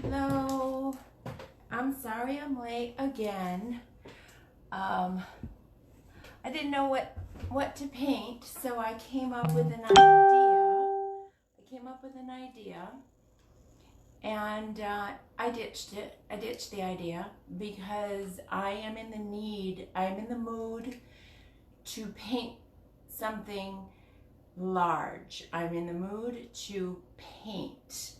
Hello. I'm sorry I'm late again. I didn't know what to paint, so I came up with an idea. And I ditched it. I ditched the idea because I'm in the mood to paint something large. I'm in the mood to paint,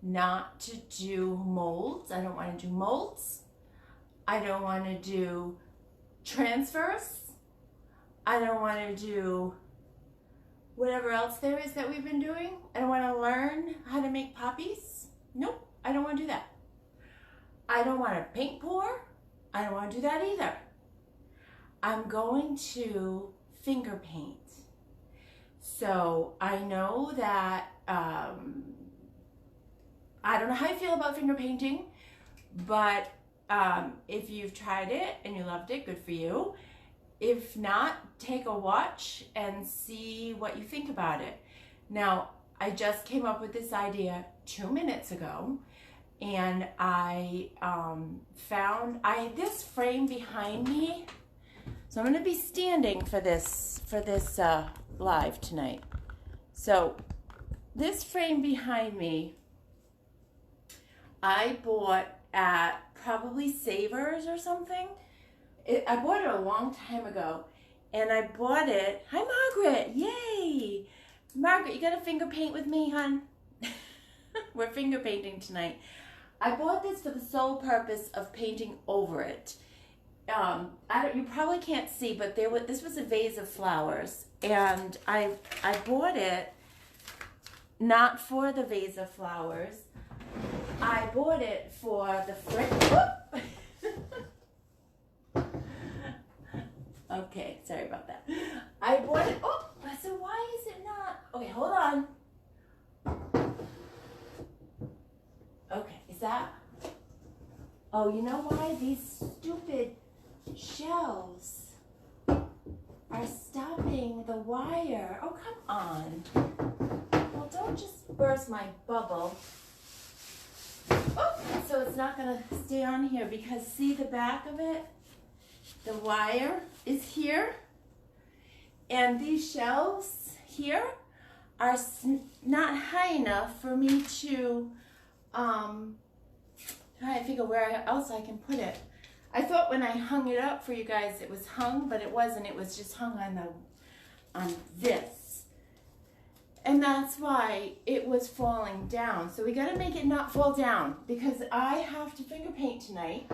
not to do molds. I don't want to do molds. I don't want to do transfers. I don't want to do whatever else there is that we've been doing. I don't want to learn how to make poppies. Nope, I don't want to do that. I don't want to paint pour. I don't want to do that either. I'm going to finger paint. So I know that, I don't know how you feel about finger painting, but if you've tried it and you loved it, good for you. If not, take a watch and see what you think about it. Now, I just came up with this idea 2 minutes ago, and I found this frame behind me. So I'm going to be standing for this live tonight. So this frame behind me, I bought at probably Savers or something. I bought it a long time ago, and I bought it. Hi, Margaret! Yay! Margaret, you got to finger paint with me, hon? We're finger painting tonight. I bought this for the sole purpose of painting over it. You probably can't see, but this was a vase of flowers, and I bought it not for the vase of flowers. I bought it for the Okay, sorry about that. I bought it. Oh, so why is it not? Okay, hold on. Okay, is that? Oh, you know why? These stupid shelves are stopping the wire. Oh, come on. Well, don't just burst my bubble. Oh, so it's not going to stay on here because see the back of it? The wire is here, and these shelves here are not high enough for me to try to figure where else I can put it. I thought when I hung it up for you guys it was hung, but it wasn't. It was just hung on this, and that's why it was falling down. So we got to make it not fall down because I have to finger paint tonight.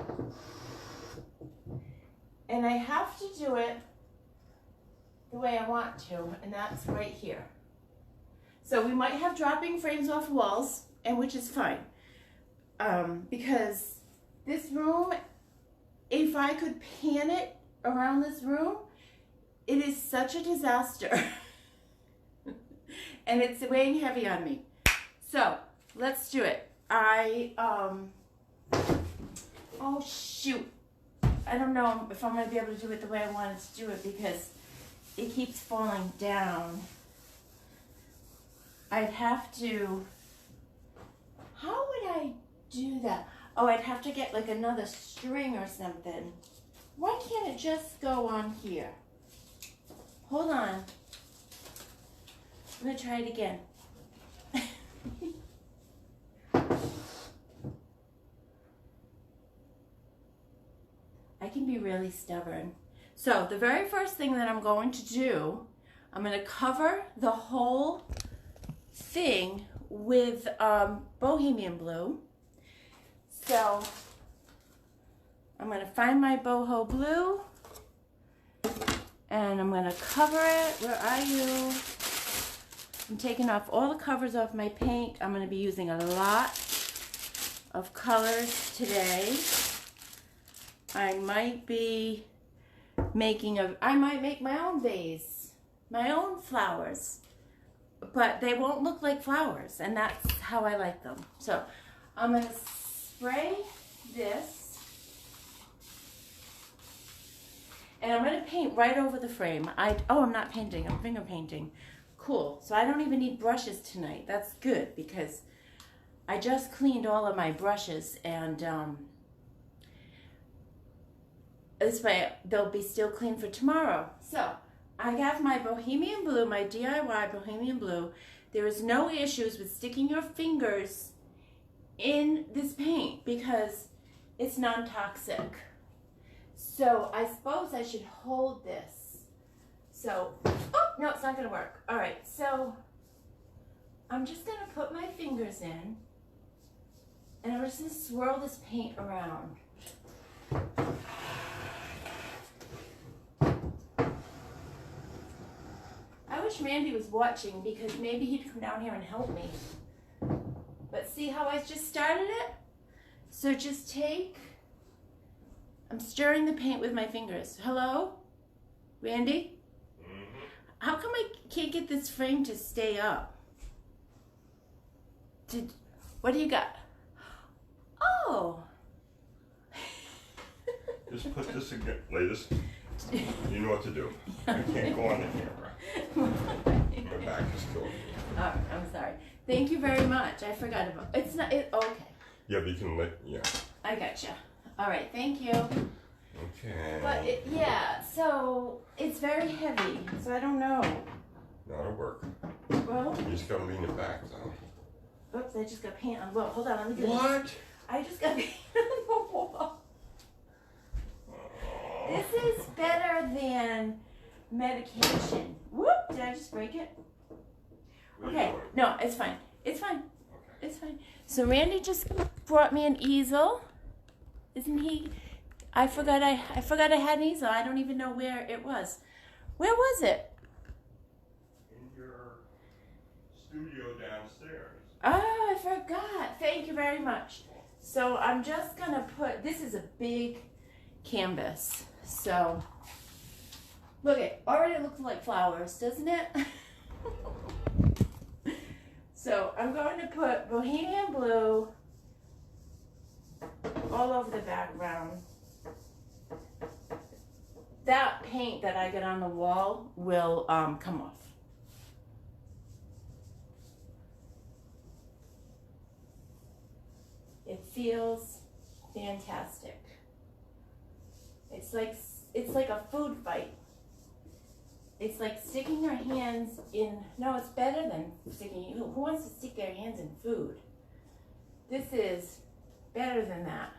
And I have to do it the way I want to, and that's right here. So we might have dropping frames off walls, and which is fine. Because this room, if I could pan it around this room, it is such a disaster. And it's weighing heavy on me. So, let's do it. Oh shoot. I don't know if I'm going to be able to do it the way I wanted to do it because it keeps falling down. I'd have to, how would I do that? Oh, I'd have to get like another string or something. Why can't it just go on here? Hold on. I'm going to try it again. I can be really stubborn. So the very first thing that I'm going to do, I'm going to cover the whole thing with Bohemian blue. So I'm going to find my boho blue and I'm going to cover it. Where are you? I'm taking off all the covers off my paint. I'm going to be using a lot of colors today. I might be I might make my own vase, my own flowers, but they won't look like flowers, and that's how I like them. So I'm going to spray this, and I'm going to paint right over the frame. I'm not painting, I'm finger painting. Cool. So I don't even need brushes tonight. That's good because I just cleaned all of my brushes, and this way they'll be still clean for tomorrow. So I have my Bohemian Blue, my DIY Bohemian Blue. There is no issues with sticking your fingers in this paint because it's non-toxic. So I suppose I should hold this. So, oh, no, it's not gonna work. All right, so I'm just gonna put my fingers in and I'm just gonna swirl this paint around. I wish Randy was watching because maybe he'd come down here and help me. But see how I just started it? So just take, I'm stirring the paint with my fingers. Hello? Randy? Mm-hmm. How come I can't get this frame to stay up? What do you got? Oh! Just put this again, lay this, you know what to do. I can't go on the camera. My back is killing me. Oh, I'm sorry. Thank you very much. I forgot about it's not it. Okay. Yeah, but you can let I gotcha. All right. Thank you. Okay. But yeah, so it's very heavy. So I don't know. That'll work. Well, you just gotta lean it back though. Oops! I just got paint on. Well, hold on. Let me do what? This. I just got paint on the wall. Oh. This is better than medication. Whoop! Did I just break it? Okay, no, it's fine. It's fine. Okay. It's fine. So Randy just brought me an easel. Isn't he? I forgot I had an easel. I don't even know where it was. Where was it? In your studio downstairs. Oh, I forgot. Thank you very much. So I'm just gonna put, this is a big canvas. So look, it already looks like flowers, doesn't it? So I'm going to put Bohemian Blue all over the background. That paint that I get on the wall will come off. It feels fantastic. It's like a food fight. It's like sticking your hands in, no, it's better than sticking, who wants to stick their hands in food? This is better than that.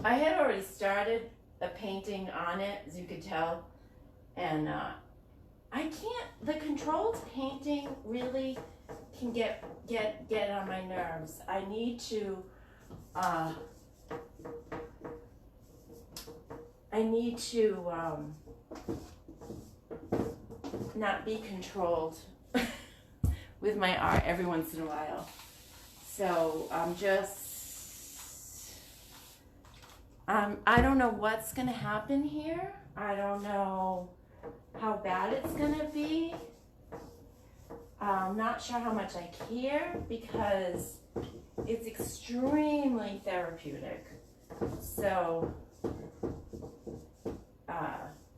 I had already started a painting on it, as you could tell, and I can't, the controlled painting really can get on my nerves. I need to, not be controlled with my art every once in a while. So I'm just, I don't know what's gonna happen here. I don't know how bad it's gonna be. I'm not sure how much I care because it's extremely therapeutic. So,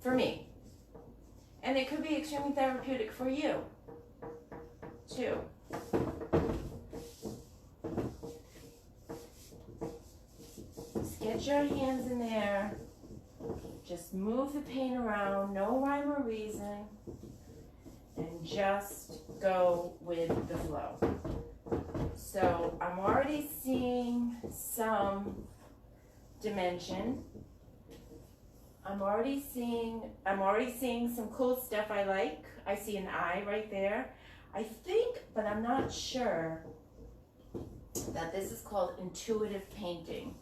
for me. And it could be extremely therapeutic for you, too. Just get your hands in there. Just move the paint around, no rhyme or reason. And just go with the flow. So I'm already seeing some dimension. I'm already seeing some cool stuff I like. I see an eye right there. I think, but I'm not sure, that this is called intuitive painting.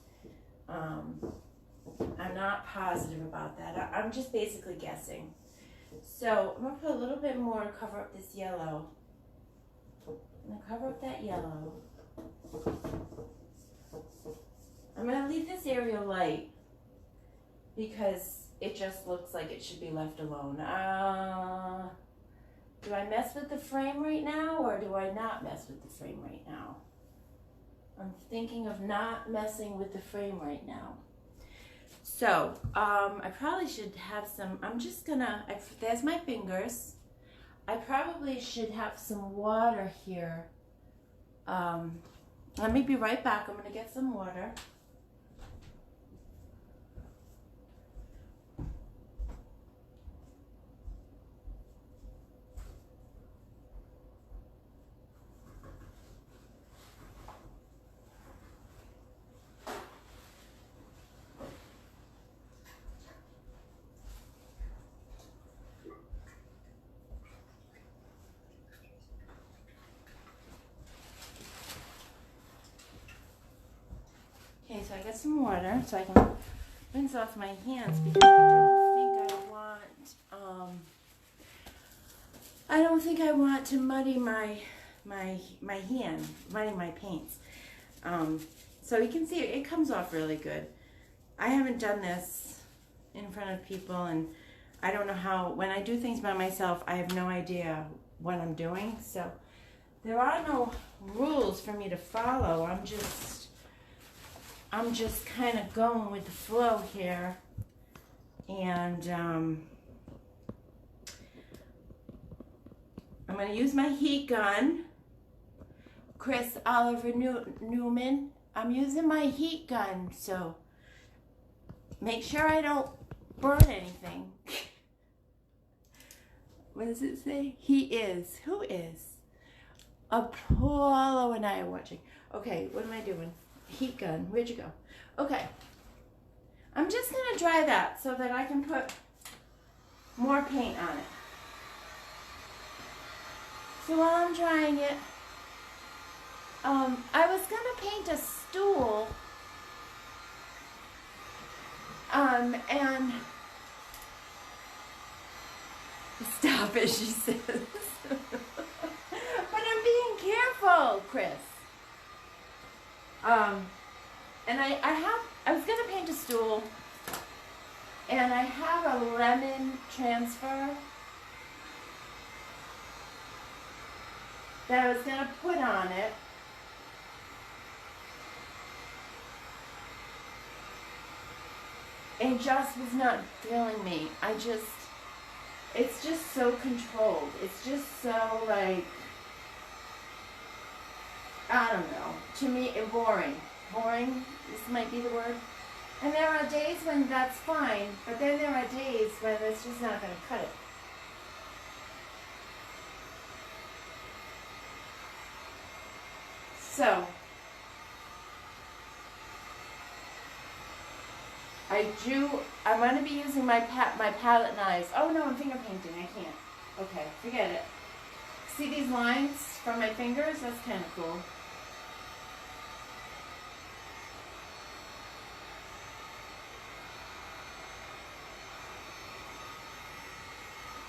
I'm not positive about that. I'm just basically guessing. So I'm gonna put a little bit more to cover up this yellow. I'm gonna cover up that yellow. I'm gonna leave this area light because it just looks like it should be left alone. Do I mess with the frame right now or do I not mess with the frame right now? I'm thinking of not messing with the frame right now. So, I probably should have some, there's my fingers. I probably should have some water here Let me be right back. I'm going to get some water. Okay, so I got some water so I can rinse off my hands because I don't think I want to muddy my hand, muddy my paints. So you can see it comes off really good. I haven't done this in front of people, and I don't know how, when I do things by myself, I have no idea what I'm doing. So there are no rules for me to follow. I'm just kind of going with the flow here. And I'm going to use my heat gun. Chris Oliver Newman, I'm using my heat gun, so make sure I don't burn anything. What does it say? He is. Who is? Apollo and I are watching. Okay, what am I doing? Heat gun. Where'd you go? Okay. I'm just going to dry that so that I can put more paint on it. So while I'm drying it, I was going to paint a stool, and stop it, she says. But I'm being careful, Chris. And I was going to paint a stool, and I have a lemon transfer that I was going to put on it. It just was not feeling me. It's just so controlled. It's just so like, I don't know. To me, boring. Boring, this might be the word. And there are days when that's fine, but then there are days when it's just not going to cut it. So, I'm going to be using my palette knives. Oh no, I'm finger painting, I can't. Okay, forget it. See these lines from my fingers? That's kind of cool.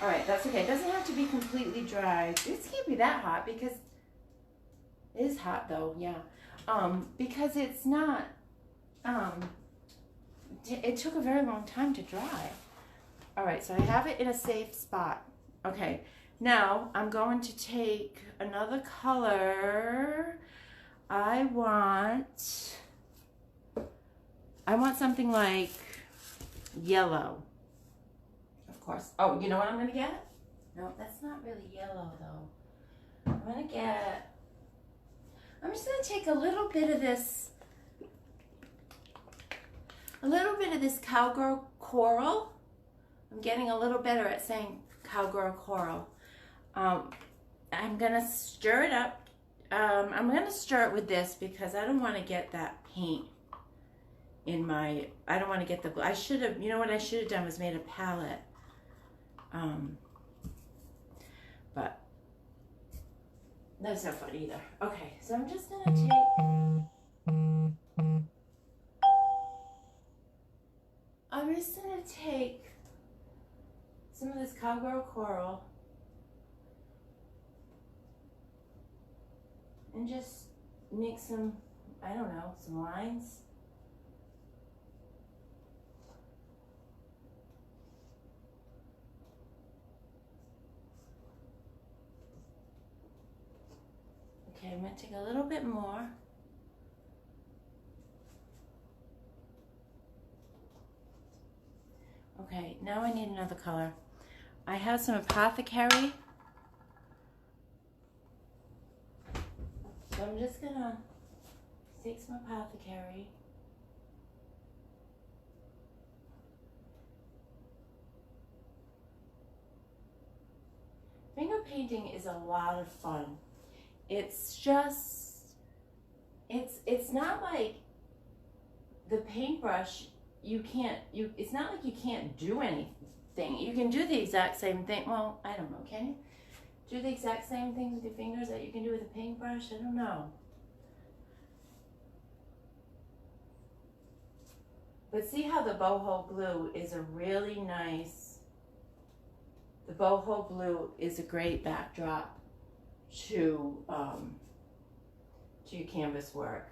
Alright, that's okay. It doesn't have to be completely dry. This can't be that hot because it is hot though, yeah. Because it's not, it took a very long time to dry. Alright, so I have it in a safe spot. Okay, now I'm going to take another color. I want something like yellow. Of course. Oh, you know what I'm going to get? No, that's not really yellow though. I'm just going to take a little bit of this cowgirl coral. I'm getting a little better at saying cowgirl coral. I'm going to stir it up. I'm going to stir it with this because I don't want to get that paint in my, I don't want to get the, you know what I should have done was made a palette. But that's not fun either. Okay, so I'm just going to take some of this cowgirl coral and just make some, I don't know, some lines. Okay, I'm going to take a little bit more. Okay, now I need another color. I have some Apothecary. So I'm just gonna take some apothecary. Finger painting is a lot of fun. It's just, it's not like the paintbrush, it's not like you can't do anything. You can do the exact same thing. Well, I don't know, can you? Do the exact same thing with your fingers that you can do with a paintbrush? I don't know. But see how the boho blue is a really nice, the boho blue is a great backdrop to your canvas work.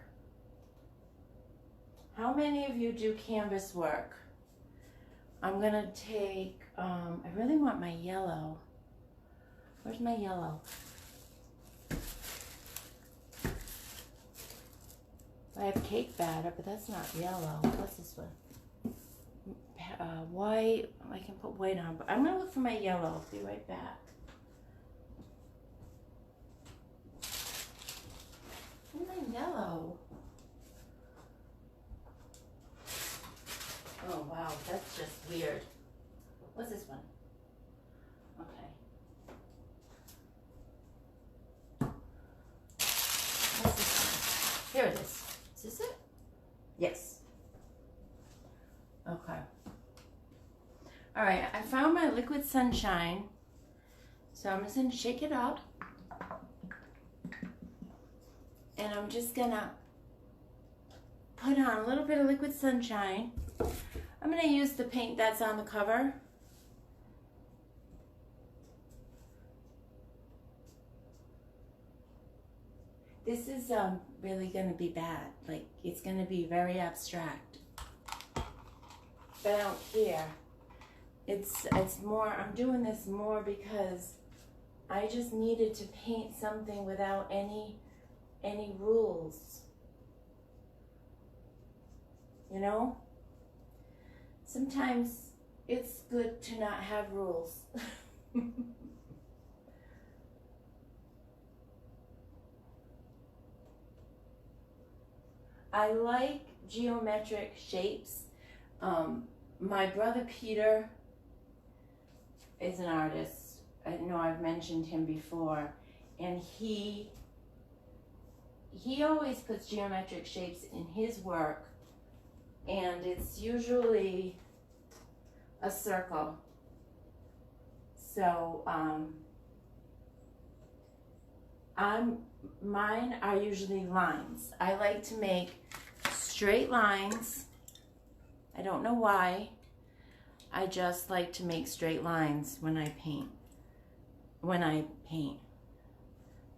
How many of you do canvas work? I'm gonna take, I really want my yellow. Where's my yellow? I have cake batter, but that's not yellow. What's this one? White. I can put white on, but I'm gonna look for my yellow. I'll be right back. Where's my yellow? Oh wow, that's just weird. What's this one? Okay. What's this one? Here it is. Is this it? Yes. Okay. All right, I found my liquid sunshine. So I'm just gonna shake it up. And I'm just gonna put on a little bit of liquid sunshine. I'm gonna use the paint that's on the cover. This is really gonna be bad. Like, it's gonna be very abstract. But I don't care. It's more, I'm doing this more because I just needed to paint something without any rules. You know? Sometimes it's good to not have rules. I like geometric shapes. My brother Peter is an artist. I know I've mentioned him before, and he always puts geometric shapes in his work, and it's usually a circle. So mine are usually lines. I like to make straight lines. I don't know why. I just like to make straight lines when I paint.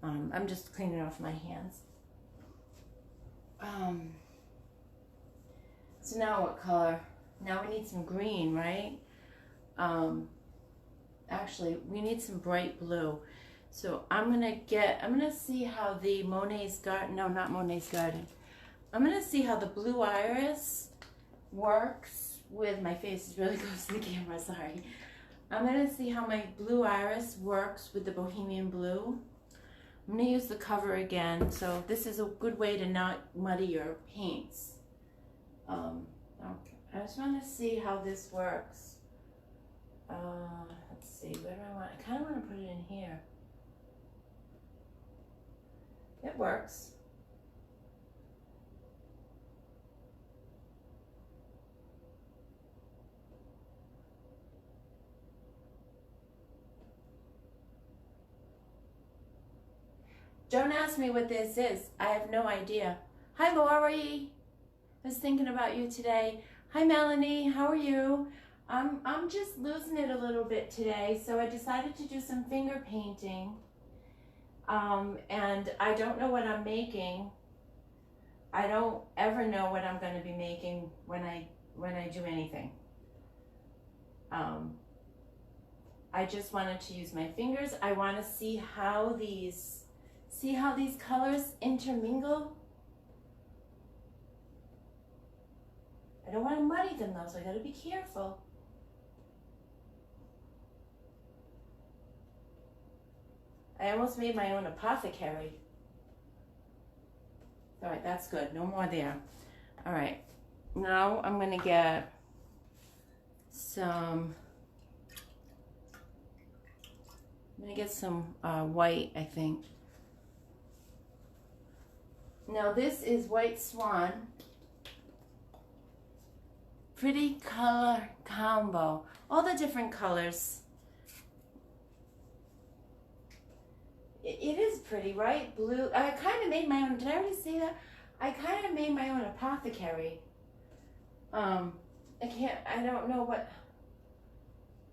I'm just cleaning off my hands. So now what color? Now we need some green, right? Actually, we need some bright blue. So I'm gonna see how the Monet's Garden, no, not Monet's Garden. I'm gonna see how the blue iris works with, my face is really close to the camera, sorry. I'm gonna see how my blue iris works with the Bohemian blue. I'm gonna use the cover again, so this is a good way to not muddy your paints. Okay. I just wanna see how this works. Let's see, where do I want, I kinda wanna put it in here. It works. Don't ask me what this is. I have no idea. Hi, Lori. I was thinking about you today. Hi, Melanie. How are you? I'm just losing it a little bit today, so I decided to do some finger painting. And I don't know what I'm making. I don't ever know what I'm going to be making when I do anything. I just wanted to use my fingers. I want to see how these colors intermingle. I don't want to muddy them though, so I got to be careful. I almost made my own apothecary. All right, that's good. No more there. All right. Now I'm going to get some, white, I think. Now this is White Swan. Pretty color combo. All the different colors. It is pretty, right? Blue. I kind of made my own. Did I already say that? I kind of made my own apothecary. I don't know what.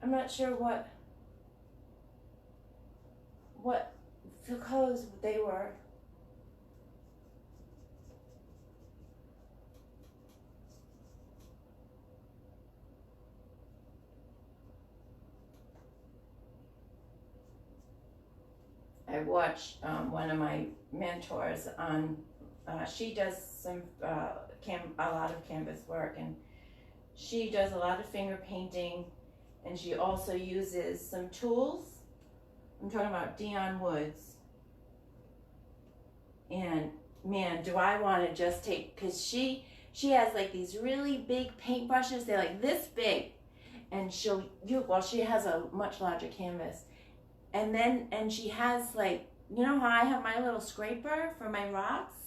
I'm not sure what the colors they were. I watched one of my mentors on, she does a lot of canvas work, and she does a lot of finger painting, and she also uses some tools. I'm talking about Dion Woods. And man, do I want to just take, because she has like these really big paint brushes. They're like this big, and she has a much larger canvas. And she has, like, you know how I have my little scraper for my rocks?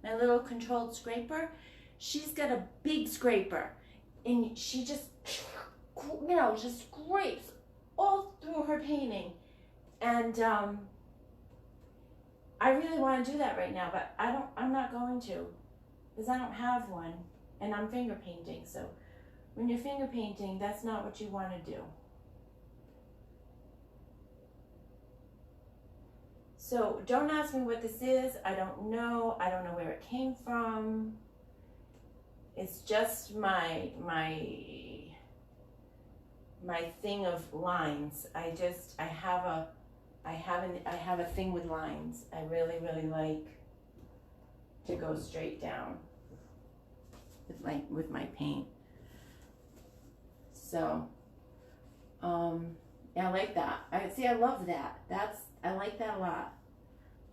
My little controlled scraper? She's got a big scraper. And she just, just scrapes all through her painting. And I really want to do that right now, but I'm not going to. Because I don't have one. And I'm finger painting. So when you're finger painting, that's not what you want to do. So don't ask me what this is. I don't know. I don't know where it came from. It's just my thing of lines. I have a thing with lines. I really, really like to go straight down with my paint. So yeah, I like that. I love that. I like that a lot.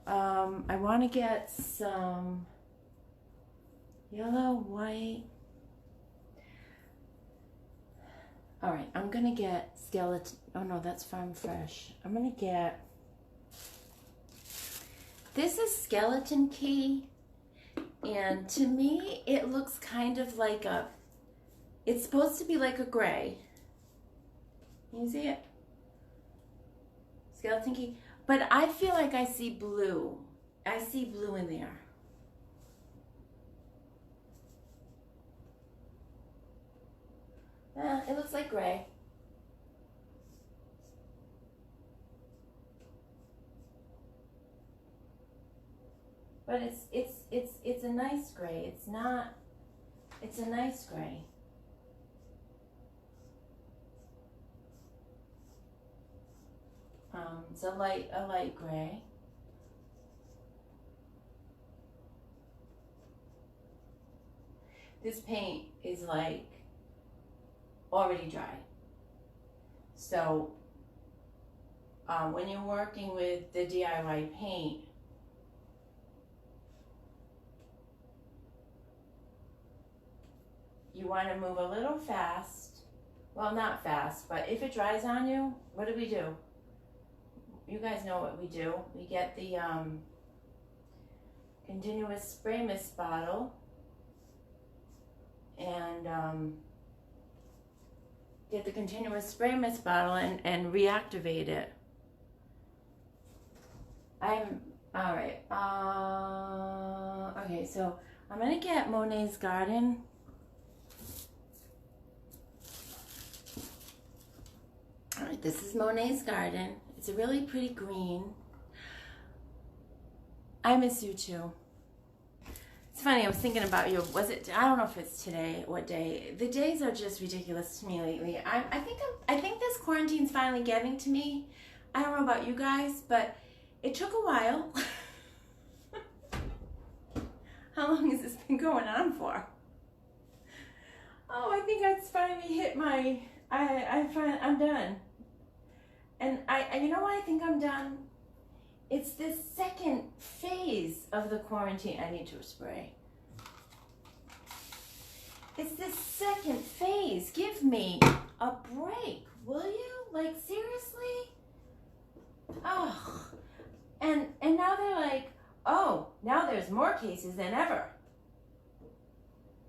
I want to get some yellow, white. All right, I'm going to get skeleton. Oh no, that's Farm Fresh. I'm going to get, this is Skeleton Key. And to me, it looks kind of like it's supposed to be like a gray. Can you see it? Skeleton Key. But I feel like I see blue. I see blue in there. It looks like gray. But it's a nice gray. It's a nice gray. It's a light gray. This paint is like already dry. So when you're working with the DIY paint, you want to move a little fast. Well, not fast, but if it dries on you, what do? You guys know what we do. We get the continuous spray mist bottle and get the continuous spray mist bottle and reactivate it. Alright. Okay, so I'm going to get Monet's Garden. Alright, this is Monet's Garden. It's a really pretty green. I miss you too. It's funny, I was thinking about you. I don't know if it's today, what day. The days are just ridiculous to me lately. I think this quarantine's finally getting to me. I don't know about you guys, but it took a while. How long has this been going on for? Oh, I think I finally hit I'm done. And you know why I think I'm done? It's this second phase of the quarantine. I need to spray. It's this second phase. Give me a break, will you? Like, seriously? Oh. And now they're like, oh, now there's more cases than ever.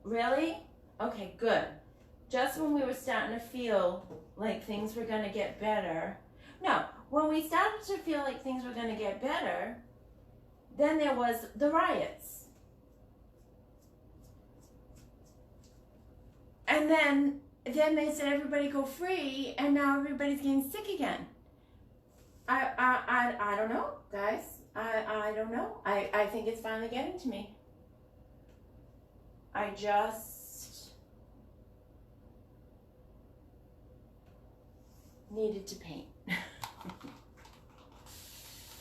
Really? Okay, good. Just when we were starting to feel like things were going to get better. No, when we started to feel like things were going to get better, then there was the riots. And then they said everybody go free, and now everybody's getting sick again. I don't know, guys. I don't know. I think it's finally getting to me. I just needed to paint.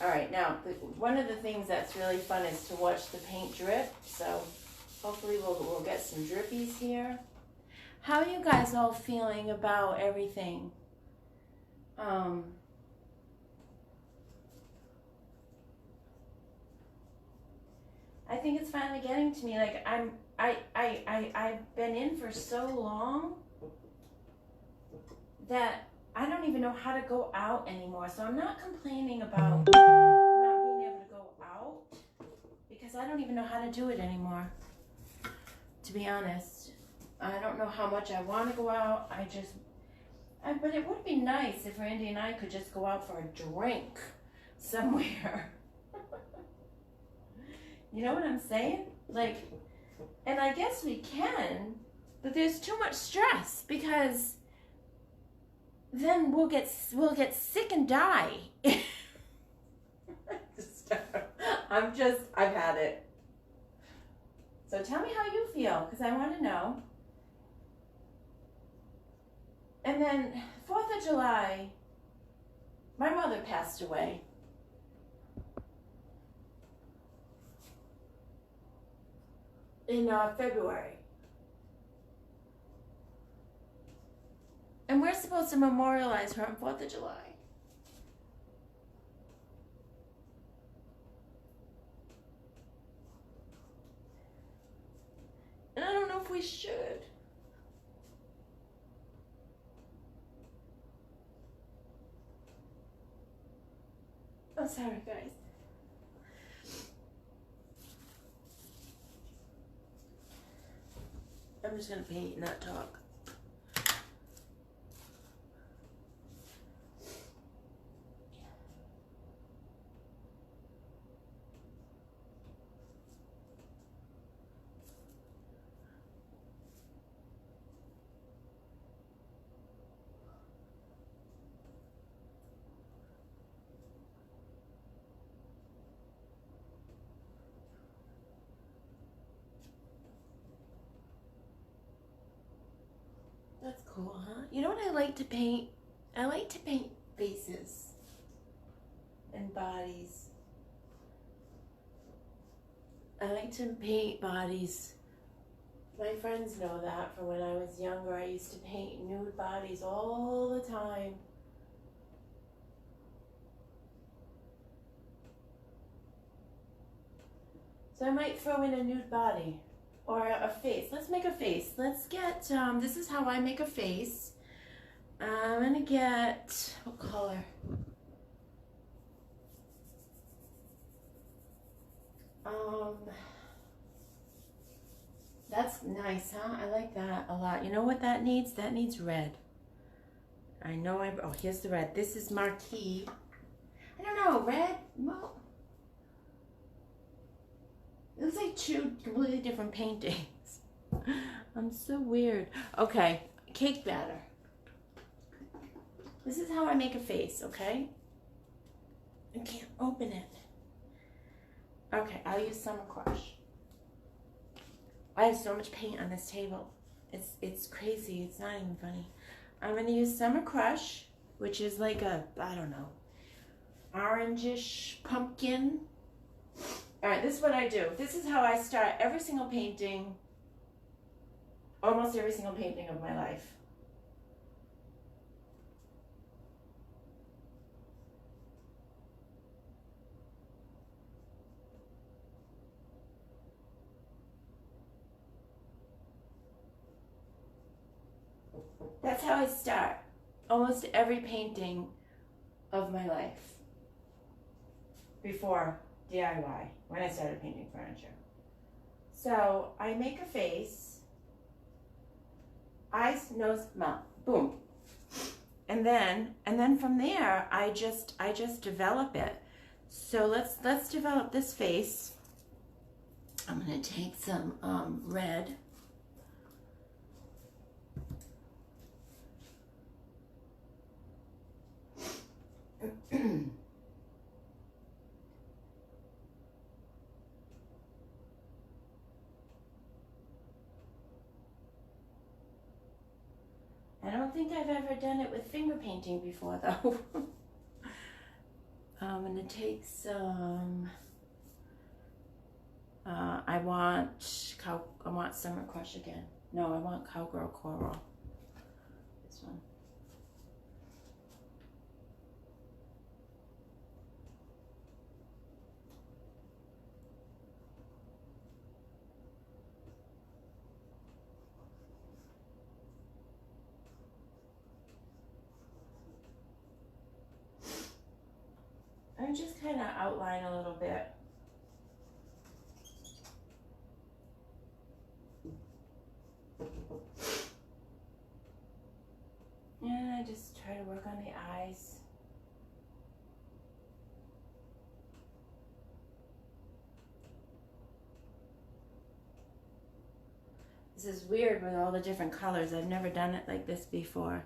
All right, now one of the things that's really fun is to watch the paint drip. So hopefully we'll get some drippies here. How are you guys all feeling about everything? I think it's finally getting to me. Like I've been in for so long that I don't even know how to go out anymore. So I'm not complaining about not being able to go out because I don't even know how to do it anymore. To be honest, I don't know how much I want to go out. But it would be nice if Randy and I could just go out for a drink somewhere. You know what I'm saying? Like, and I guess we can, but there's too much stress because then we'll get sick and die. I've had it. So tell me how you feel, because I want to know. And then 4th of July, my mother passed away. In February. And we're supposed to memorialize her on 4th of July. And I don't know if we should. Oh, sorry, guys. I'm just gonna paint, not talk. That's cool, huh? You know what I like to paint? I like to paint faces and bodies. I like to paint bodies. My friends know that from when I was younger. I used to paint nude bodies all the time. So I might throw in a nude body. Or a face. Let's make a face. Let's get, this is how I make a face. I'm gonna get, what color? That's nice, huh? I like that a lot. You know what that needs? That needs red. I know oh, here's the red. This is Marquee. I don't know, red? Well, it looks like two completely different paintings. I'm so weird. Okay, cake batter. This is how I make a face, okay? I can't open it. Okay, I'll use Summer Crush. I have so much paint on this table. It's crazy. It's not even funny. I'm going to use Summer Crush, which is like a, I don't know, orangish pumpkin. All right, this is what I do. This is how I start every single painting, almost every single painting of my life. That's how I start almost every painting of my life before DIY, when I started painting furniture. So I make a face, eyes, nose, mouth, boom. And then from there, I just develop it. So let's develop this face. I'm gonna take some red. I don't think I've ever done it with finger painting before, though. I'm gonna take some. I want Summer Crush again. No, I want Cowgirl Coral. This one. And just kind of outline a little bit. And I just try to work on the eyes. This is weird with all the different colors. I've never done it like this before.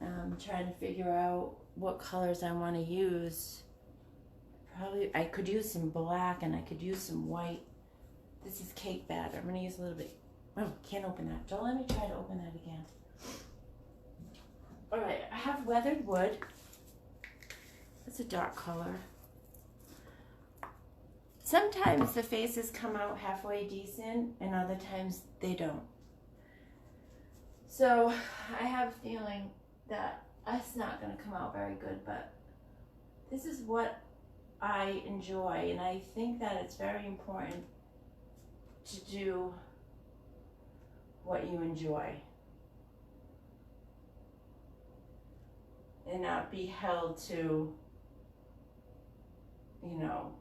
I'm trying to figure out what colors I want to use. Probably, I could use some black and I could use some white. This is cake batter. I'm going to use a little bit. Oh, can't open that. Don't let me try to open that again. All right, I have weathered wood. That's a dark color. Sometimes the faces come out halfway decent and other times they don't. So I have a feeling that it's not going to come out very good, but this is what I enjoy, and I think that it's very important to do what you enjoy and not be held to, you know,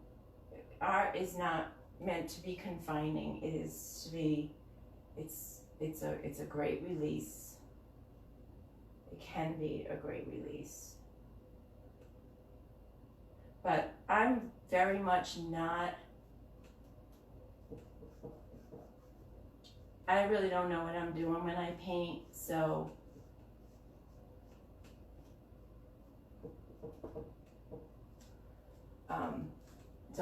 art is not meant to be confining. It is to be, it's a great release. It can be a great release. But I'm very much not, I really don't know what I'm doing when I paint, so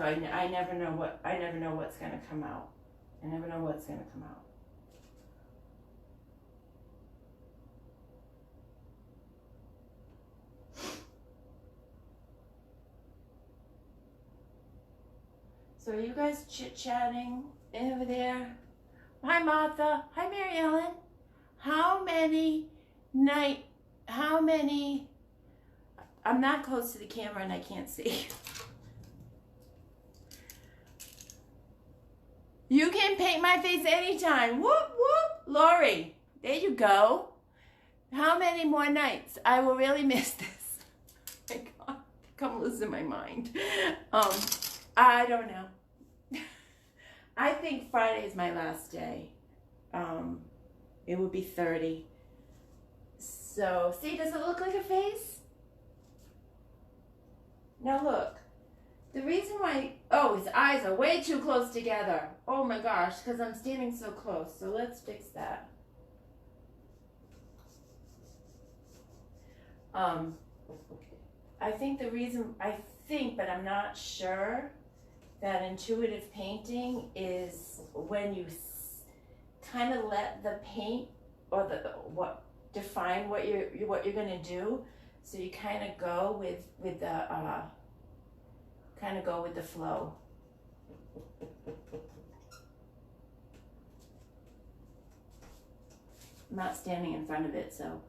I never know what's gonna come out. I never know what's gonna come out. So are you guys chit-chatting over there? Hi Martha, hi Mary Ellen. I'm not close to the camera and I can't see. You can paint my face anytime. Whoop, whoop. Lori, there you go. How many more nights? I will really miss this. My God, I think I'm losing my mind. I don't know. I think Friday is my last day. It would be 30. So, see, does it look like a face? Now look. The reason why, his eyes are way too close together. Oh my gosh, because I'm standing so close. So let's fix that. I think, but I'm not sure, that intuitive painting is when you kind of let the paint or define what you're going to do. So you kind of go with the flow. I'm not standing in front of it, so.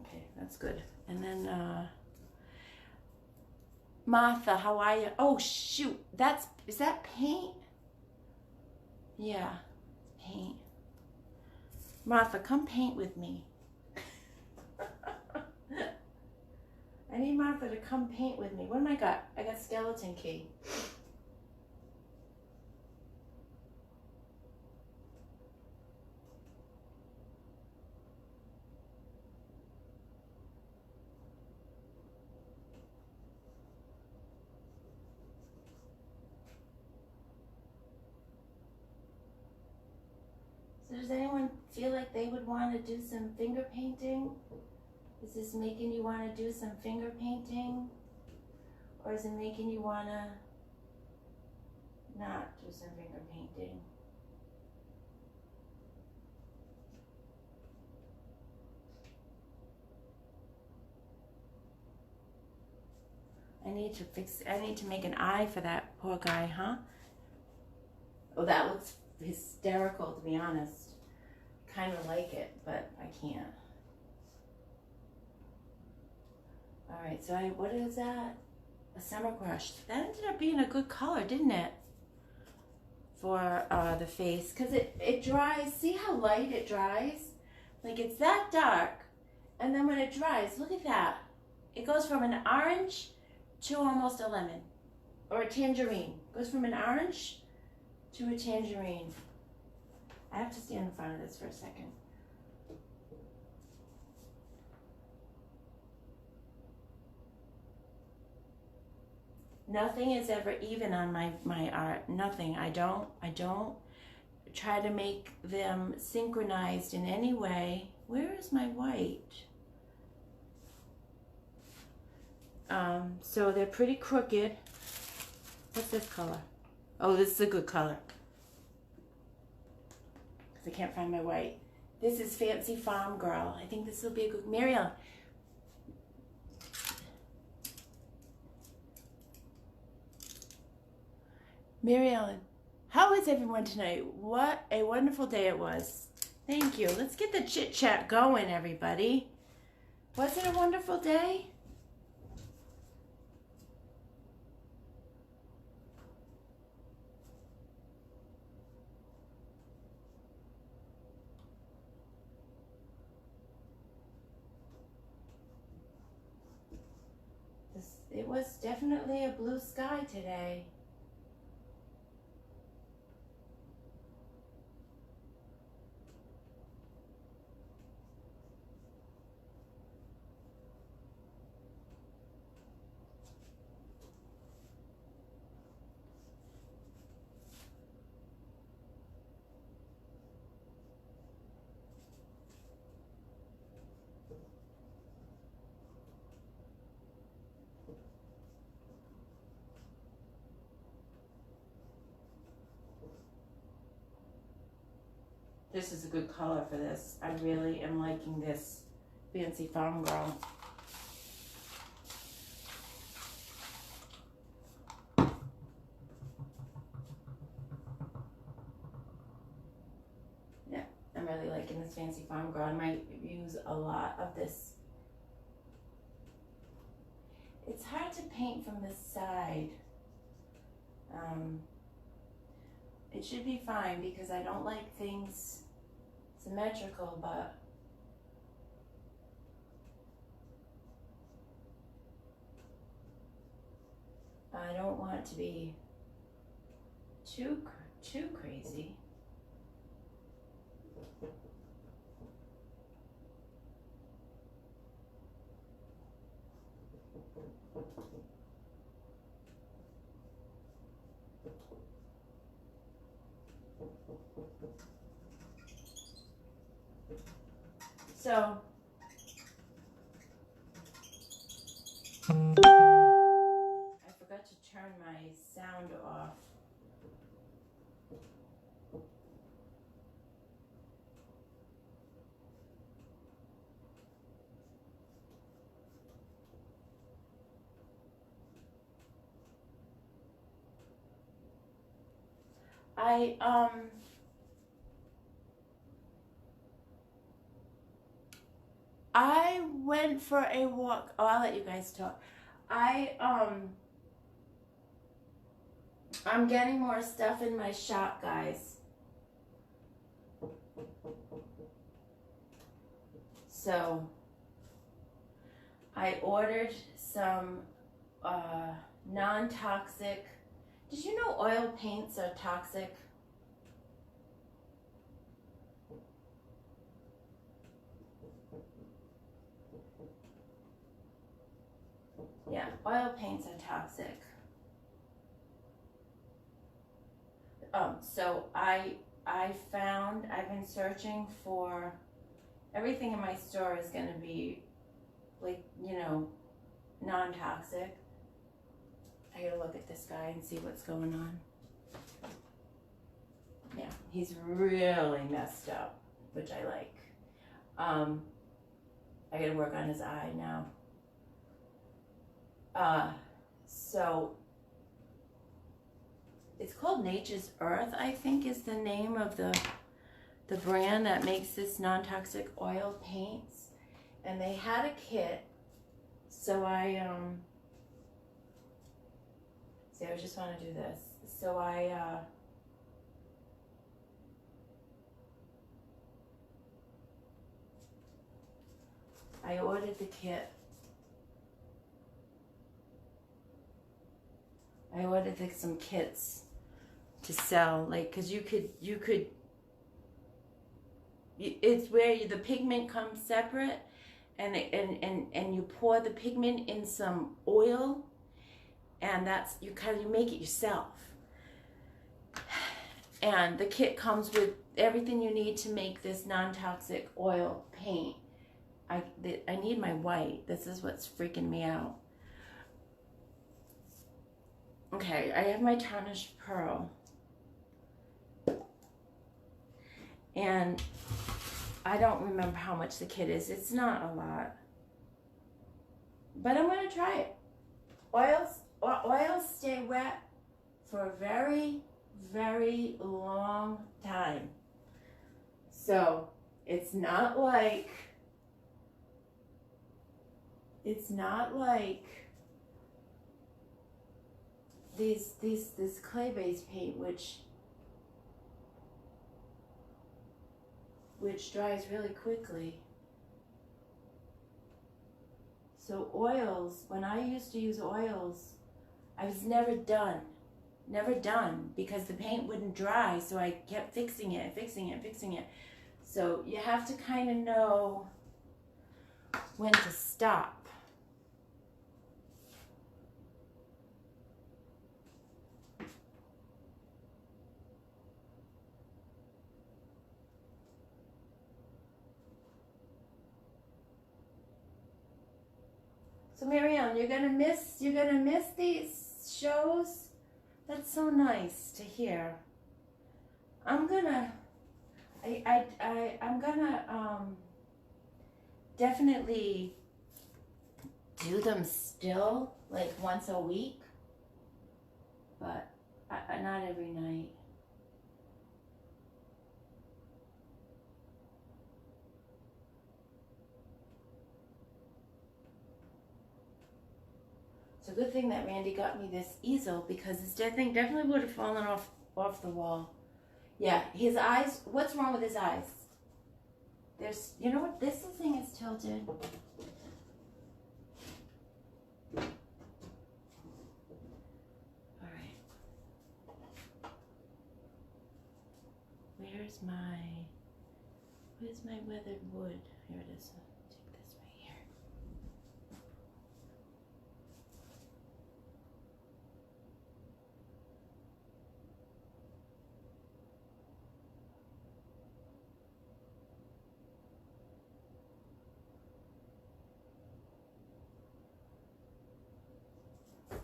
Okay, that's good. And then, Martha, how are you? Oh, shoot. Is that paint? Yeah, paint. Martha, come paint with me. I need Martha to come paint with me. What am I got? I got skeleton key. So does anyone feel like they would want to do some finger painting? Is this making you want to do some finger painting? Or is it making you want to not do some finger painting? I need to make an eye for that poor guy, huh? Oh, that looks hysterical, to be honest. Kind of like it, but I can't. All right, so what is that? A summer crush. That ended up being a good color, didn't it? For the face, because it dries. See how light it dries? Like it's that dark, and then when it dries, look at that. It goes from an orange to almost a lemon, or a tangerine. It goes from an orange to a tangerine. I have to stand in front of this for a second. Nothing is ever even on my art. Nothing. I don't try to make them synchronized in any way. Where is my white? So they're pretty crooked. What's this color? Oh, this is a good color. Because I can't find my white. This is Fancy Farm Girl. I think this will be a good... Muriel. Mary Ellen, how is everyone tonight? What a wonderful day it was. Thank you. Let's get the chit chat going, everybody. Was it a wonderful day? It was definitely a blue sky today. This is a good color for this. I really am liking this Fancy Farm Girl. Yeah, I'm really liking this Fancy Farm Girl. I might use a lot of this. It's hard to paint from this side. It should be fine because I don't like things symmetrical, but I don't want it to be too crazy. So I forgot to turn my sound off. I went for a walk. Oh, I'll let you guys talk. I'm getting more stuff in my shop, guys. So I ordered some non-toxic. Did you know oil paints are toxic? Yeah, oil paints are toxic. So I've been searching for, everything in my store is gonna be like, non-toxic. I gotta look at this guy and see what's going on. Yeah, he's really messed up, which I like. I gotta work on his eye now. So it's called Nature's Earth, I think is the name of the brand that makes this non-toxic oil paints. And they had a kit, so I just want to do this. So I ordered the kit. I ordered some kits to sell, like, cause you could. It's where the pigment comes separate, and you pour the pigment in some oil, and that's you make it yourself. And the kit comes with everything you need to make this non-toxic oil paint. I need my white. This is what's freaking me out. Okay, I have my tarnished pearl. And I don't remember how much the kit is. It's not a lot. But I'm going to try it. Oils stay wet for a very, very long time. So it's not like this clay-based paint which dries really quickly. So oils, when I used to use oils, I was never done because the paint wouldn't dry, so I kept fixing it. So you have to kind of know when to stop. So Marianne, you're gonna miss these shows? That's so nice to hear. I'm gonna definitely do them still, like once a week, but not every night. It's a good thing that Randy got me this easel, because this thing definitely would have fallen off the wall. Yeah, his eyes, what's wrong with his eyes? There's, you know what, this thing is tilted. All right. Where's my weathered wood? Here it is. Take this right here.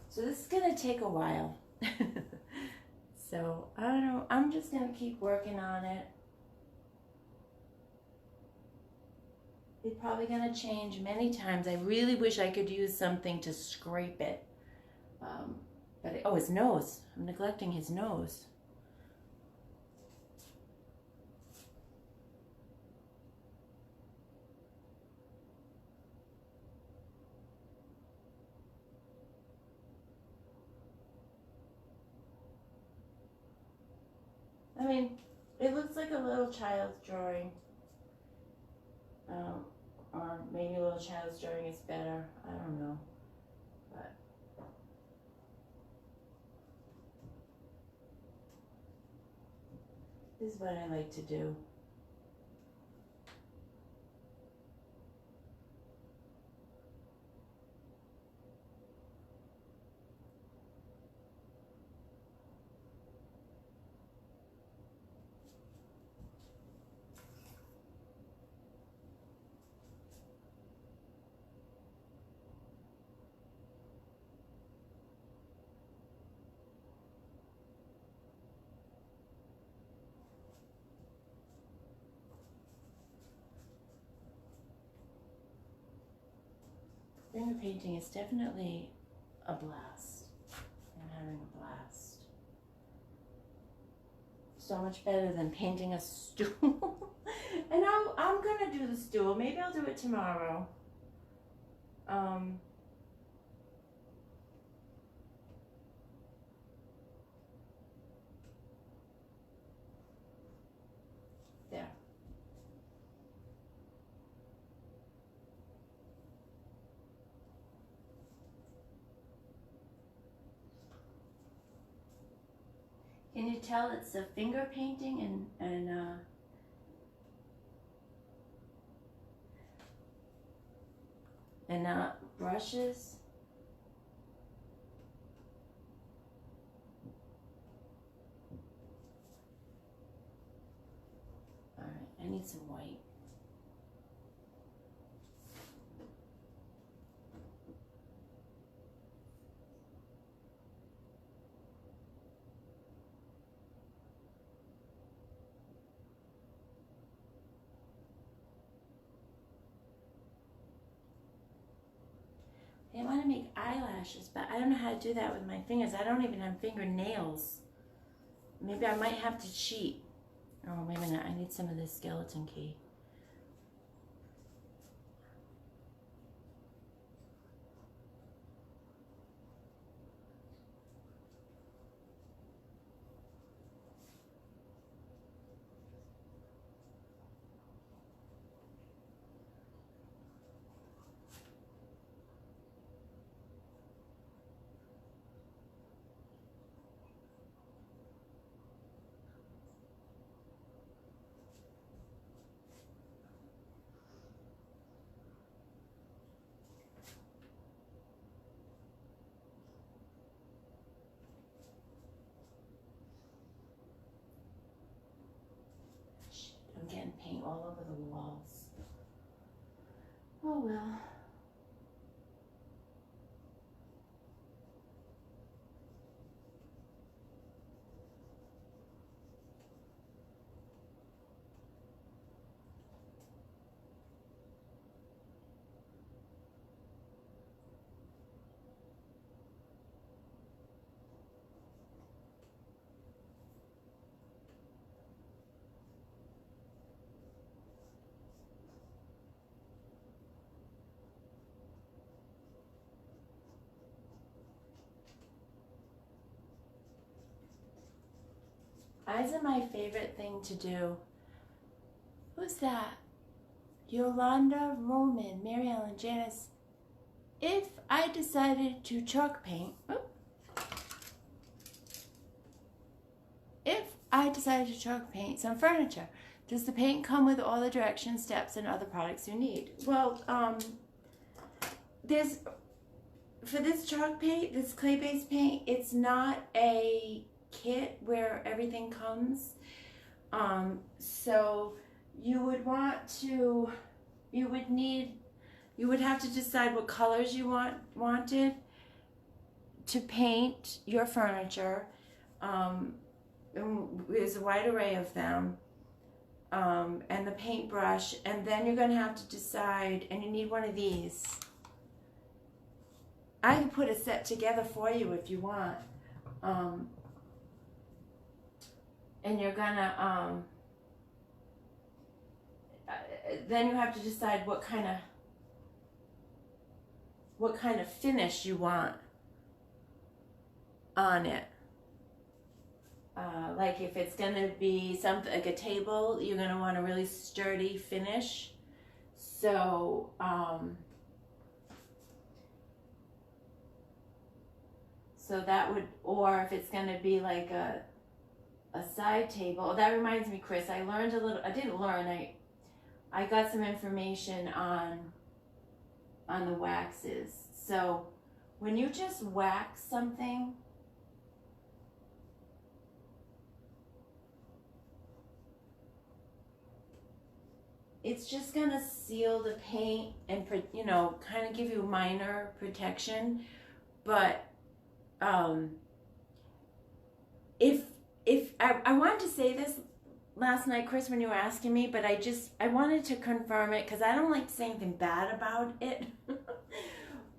So this is gonna take a while. So I don't know, I'm just gonna keep working on it. It's probably gonna change many times. I really wish I could use something to scrape it. But his nose. I'm neglecting his nose. I mean, it looks like a little child's drawing. or maybe a little shadow stirring is better. I don't know, but this is what I like to do. Finger painting is definitely a blast. I'm having a blast. So much better than painting a stool. And I'm gonna do the stool. Maybe I'll do it tomorrow. There. Can you tell it's a finger painting and not brushes? All right, I need some white. I want to make eyelashes, but I don't know how to do that with my fingers. I don't even have fingernails. Maybe I might have to cheat. Oh, wait a minute. I need some of this skeleton key. I'm getting paint all over the walls. Oh well. Eyes are my favorite thing to do. Who's that? Yolanda, Roman, Mary Ellen, Janice. If I decided to chalk paint, some furniture, does the paint come with all the directions, steps, and other products you need? Well, for this chalk paint, this clay-based paint, it's not a kit where everything comes. So you would have to decide what colors you wanted to paint your furniture. There's a wide array of them. And the paintbrush, and then you're going to have to decide, and you need one of these. I can put a set together for you if you want. And you're gonna, then you have to decide what kind of finish you want on it. Like if it's gonna be something like a table, you're gonna want a really sturdy finish. So, so that would, or if it's going to be like a side table. Oh, that reminds me, Chris, I learned a little, I didn't learn, I got some information on the waxes. So when you just wax something, it's just gonna seal the paint and, you know, kind of give you minor protection. But if I wanted to say this last night, Chris, when you were asking me, but I wanted to confirm it because I don't like to say anything bad about it.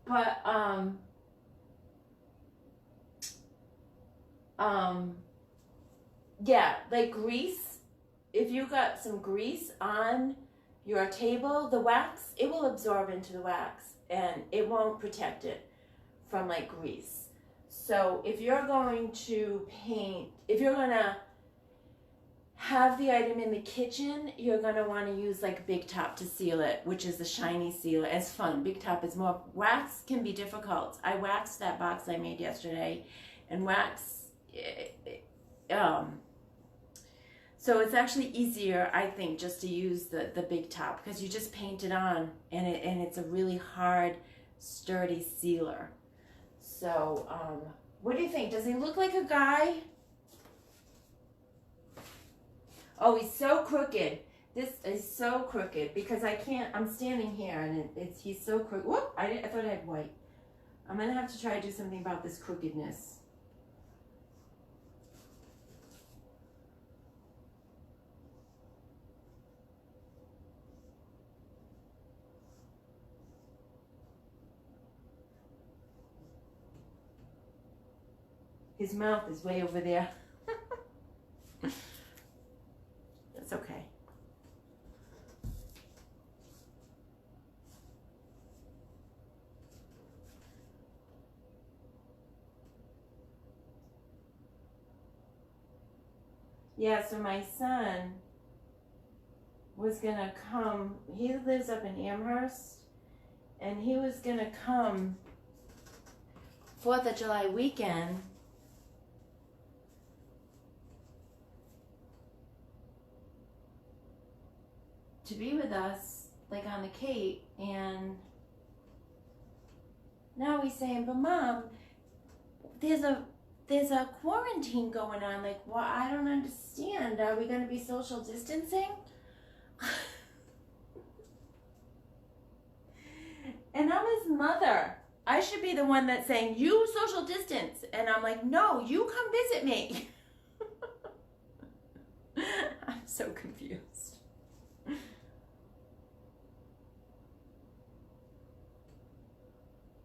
But yeah, like grease. If you got some grease on your table, the wax, it will absorb into the wax and it won't protect it from like grease. So if you're going to paint, if you're gonna have the item in the kitchen, you're gonna want to use like Big Top to seal it, which is the shiny sealer. It's fun. Big Top is more, wax can be difficult. I waxed that box I made yesterday, and wax, so it's actually easier, I think, just to use the Big Top because you just paint it on, and it's a really hard, sturdy sealer. So, what do you think? Does he look like a guy? Oh, he's so crooked. This is so crooked because I can't, I'm standing here and he's so crooked. Whoop, I thought I had white. I'm going to have to try to do something about this crookedness. His mouth is way over there. That's okay. Yeah, so my son was gonna come, he lives up in Amherst, and he was gonna come 4th of July weekend to be with us, like on the Cape, and now he's saying, but Mom, there's a quarantine going on, like, what? I don't understand. Are we going to be social distancing? And I'm his mother. I should be the one that's saying, you social distance. And I'm like, no, you come visit me. I'm so confused.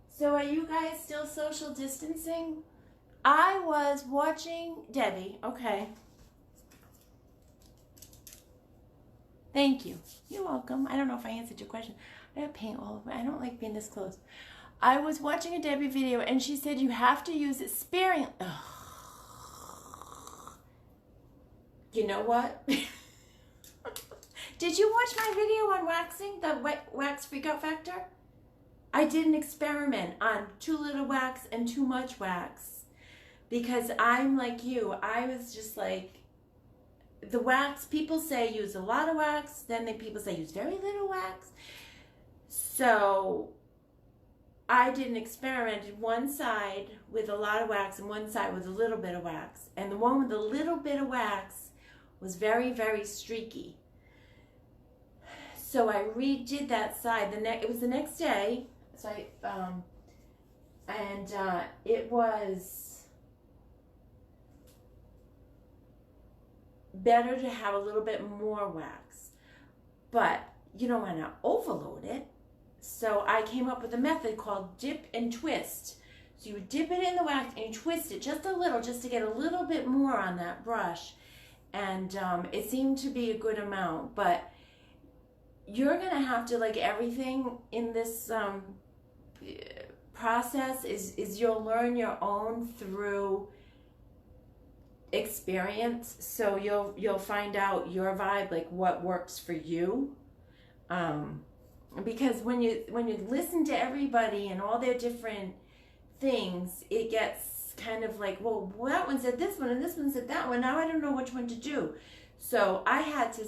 So are you guys still social distancing? I was watching Debbie. Okay. Thank you. You're welcome. I don't know if I answered your question. I have paint all over. I don't like being this close. I was watching a Debbie video and she said you have to use it sparingly. You know what? Did you watch my video on waxing, the wax freakout factor? I did an experiment on too little wax and too much wax because I'm like you. I was just like, the wax, people say use a lot of wax, then people say use very little wax. So I did an experiment, one side with a lot of wax and one side with a little bit of wax. And the one with a little bit of wax was very, very streaky. So I redid that side. It was the next day. So it was better to have a little bit more wax, but you don't want to overload it. So I came up with a method called dip and twist. So you would dip it in the wax and you twist it just a little, just to get a little bit more on that brush. And it seemed to be a good amount, but you're going to have to, like everything in this process is you'll learn your own through experience. So you'll find out your vibe, like what works for you. because when you listen to everybody and all their different things, it gets kind of like, well, that one said this one and this one said that one. Now I don't know which one to do. So I had to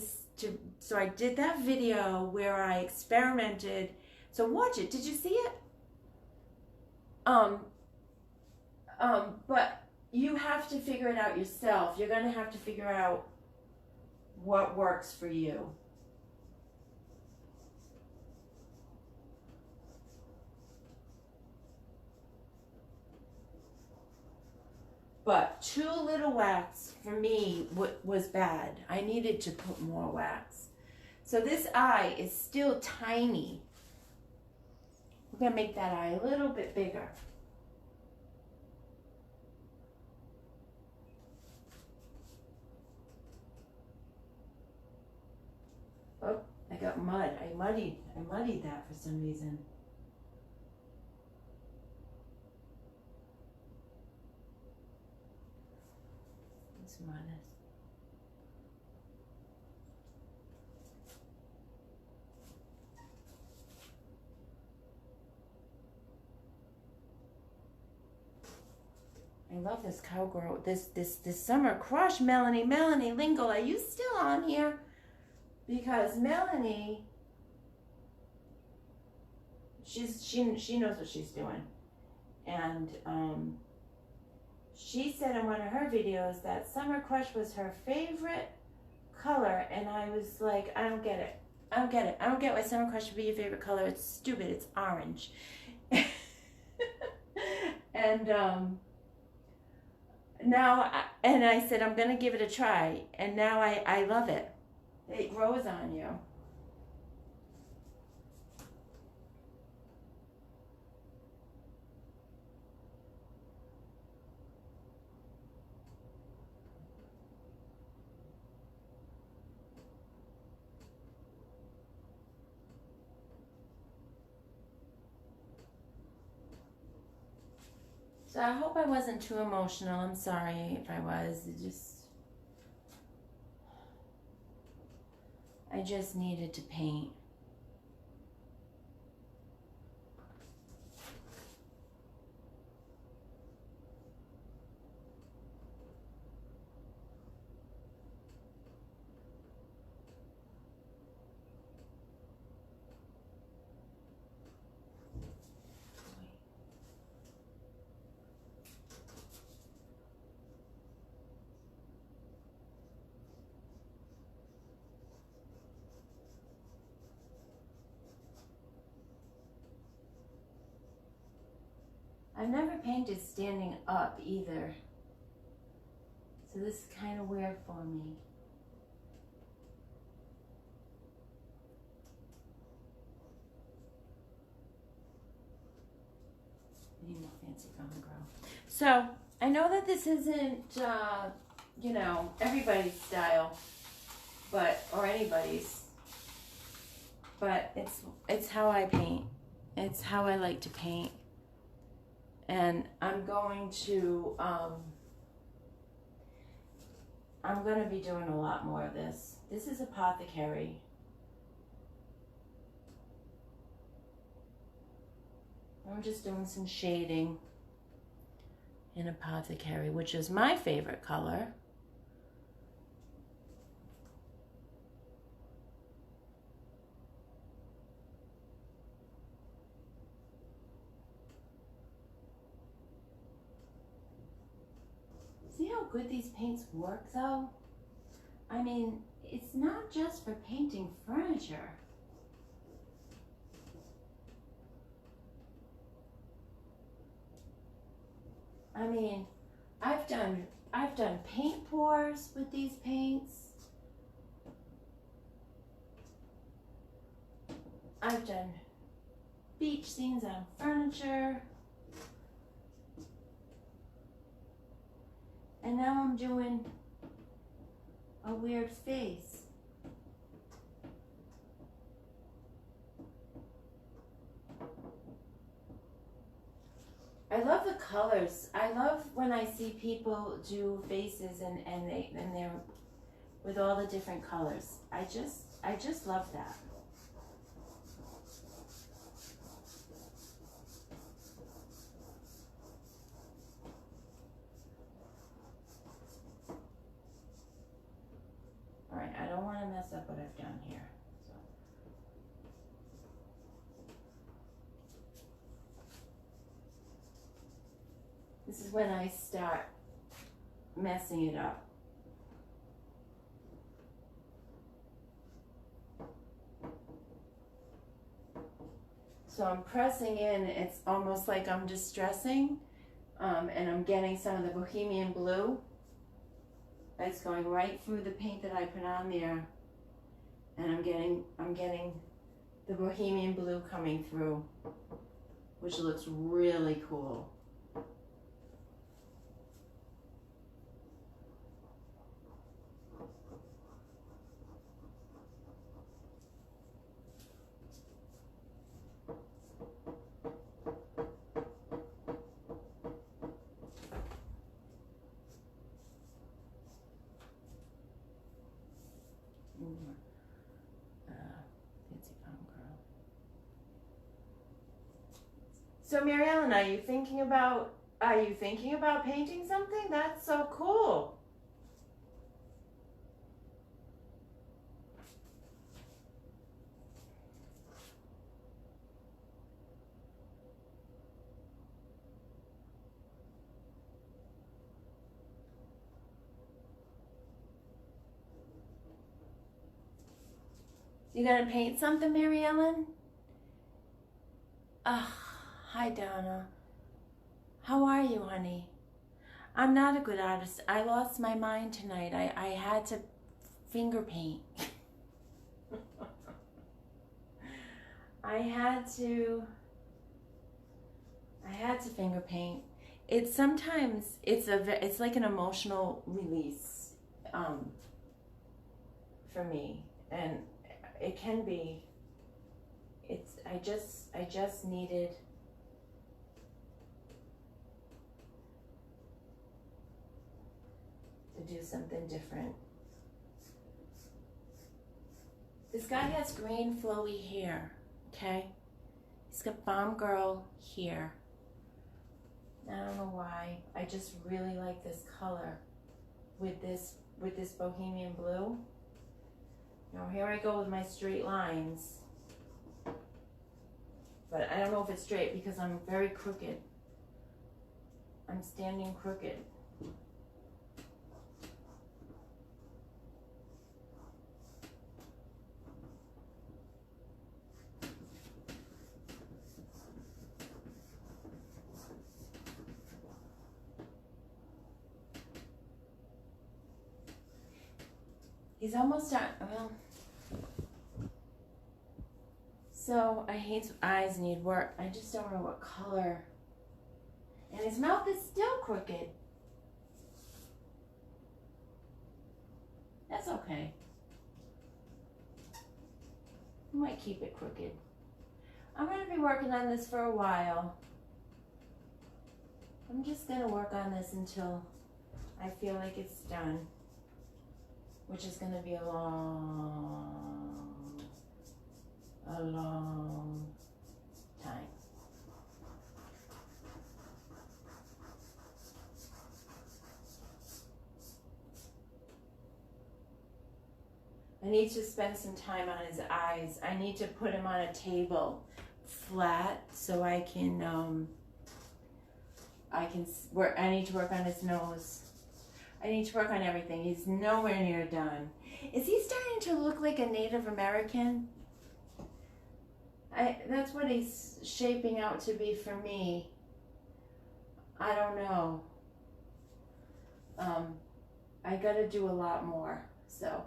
so I did that video where I experimented. So watch it. Did you see it? But you have to figure it out yourself. You're going to have to figure out what works for you. But too little wax for me was bad. I needed to put more wax. So this eye is still tiny. We're going to make that eye a little bit bigger. Oh, I got mud. I muddied that for some reason. It's minus. I love this cowgirl. This summer crush, Melanie. Melanie Lingle, are you still on here? Because Melanie, she knows what she's doing, and she said in one of her videos that Summer Crush was her favorite color, and I was like, I don't get it. I don't get it. I don't get why Summer Crush would be your favorite color. It's stupid. It's orange. And now, and I said, I'm going to give it a try, and now I love it. It grows on you. So I hope I wasn't too emotional. I'm sorry if I was. I just needed to paint. I've never painted standing up either, so this is kind of weird for me. I need more fancy foam girl. So I know that this isn't, you know, everybody's style, or anybody's, but it's how I paint. It's how I like to paint. And I'm going to be doing a lot more of this. This is Apothecary. I'm just doing some shading in Apothecary, which is my favorite color. See how good these paints work though? I mean, it's not just for painting furniture. I mean, I've done paint pours with these paints. I've done beach scenes on furniture. And now I'm doing a weird face. I love the colors. I love when I see people do faces and they're with all the different colors. I just love that. This is when I start messing it up. So I'm pressing in, it's almost like I'm distressing, and I'm getting some of the Bohemian blue. It's going right through the paint that I put on there, and I'm getting the Bohemian blue coming through, which looks really cool. Fancy palm girl. So Mary Ellen, are you thinking about painting something? That's so cool. You gonna paint something, Mary Ellen? Hi Donna. How are you, honey? I'm not a good artist. I lost my mind tonight. I had to finger paint. I had to finger paint. It's sometimes it's like an emotional release for me, and it can be. I just needed to do something different. This guy has green flowy hair, okay? He's got bomb girl hair. I don't know why. I just really like this color with this bohemian blue. Now here I go with my straight lines. But I don't know if it's straight because I'm very crooked. I'm standing crooked. He's almost done. Well, so his eyes need work. I just don't know what color. And his mouth is still crooked. That's okay. I might keep it crooked. I'm going to be working on this for a while. I'm just going to work on this until I feel like it's done. Which is going to be a long time. I need to spend some time on his eyes. I need to put him on a table flat so I need to work on his nose. I need to work on everything. He's nowhere near done. Is he starting to look like a Native American? That's what he's shaping out to be for me. I don't know. I gotta do a lot more. So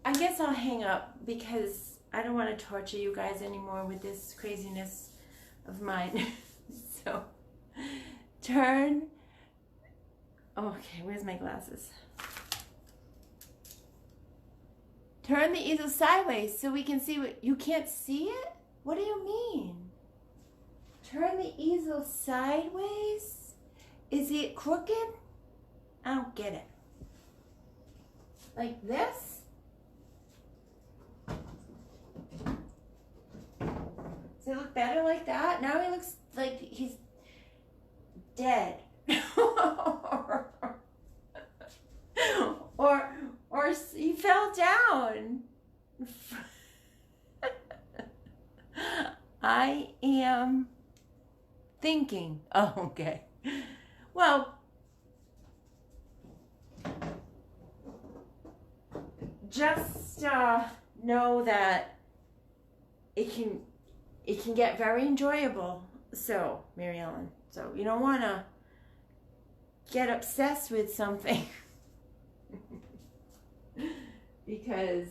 I guess I'll hang up because I don't want to torture you guys anymore with this craziness of mine. So turn. Okay, where's my glasses? Turn the easel sideways so we can see what... You can't see it? What do you mean? Turn the easel sideways? Is it crooked? I don't get it. Like this? Does it look better like that? Now he looks like he's dead. or he fell down. I am thinking. Oh, okay. Well, just know that it can get very enjoyable. So, Mary Ellen, so you don't want to get obsessed with something because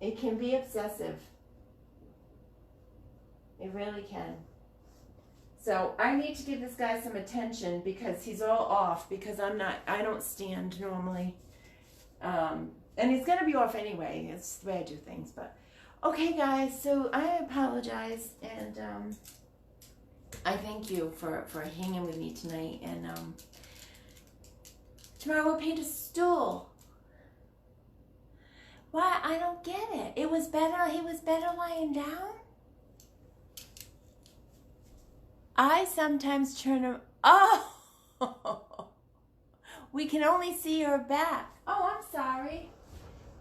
it can be obsessive. It really can. So I need to give this guy some attention because he's all off because I don't stand normally. And he's going to be off anyway. It's the way I do things. But okay, guys, so I apologize. And I thank you for hanging with me tonight. And tomorrow we'll paint a stool. Why? I don't get it. He was better lying down? I sometimes turn around. Oh! We can only see your back. Oh, I'm sorry.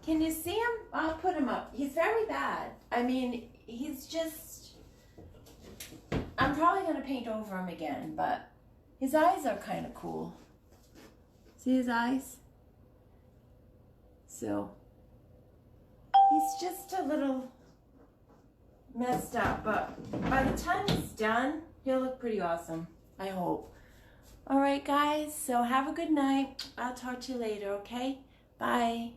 Can you see him? I'll put him up. He's very bad. I mean, he's just... I'm probably going to paint over him again, but his eyes are kind of cool. See his eyes? So, he's just a little messed up, but by the time he's done, he'll look pretty awesome, I hope. All right, guys, so have a good night. I'll talk to you later, okay? Bye.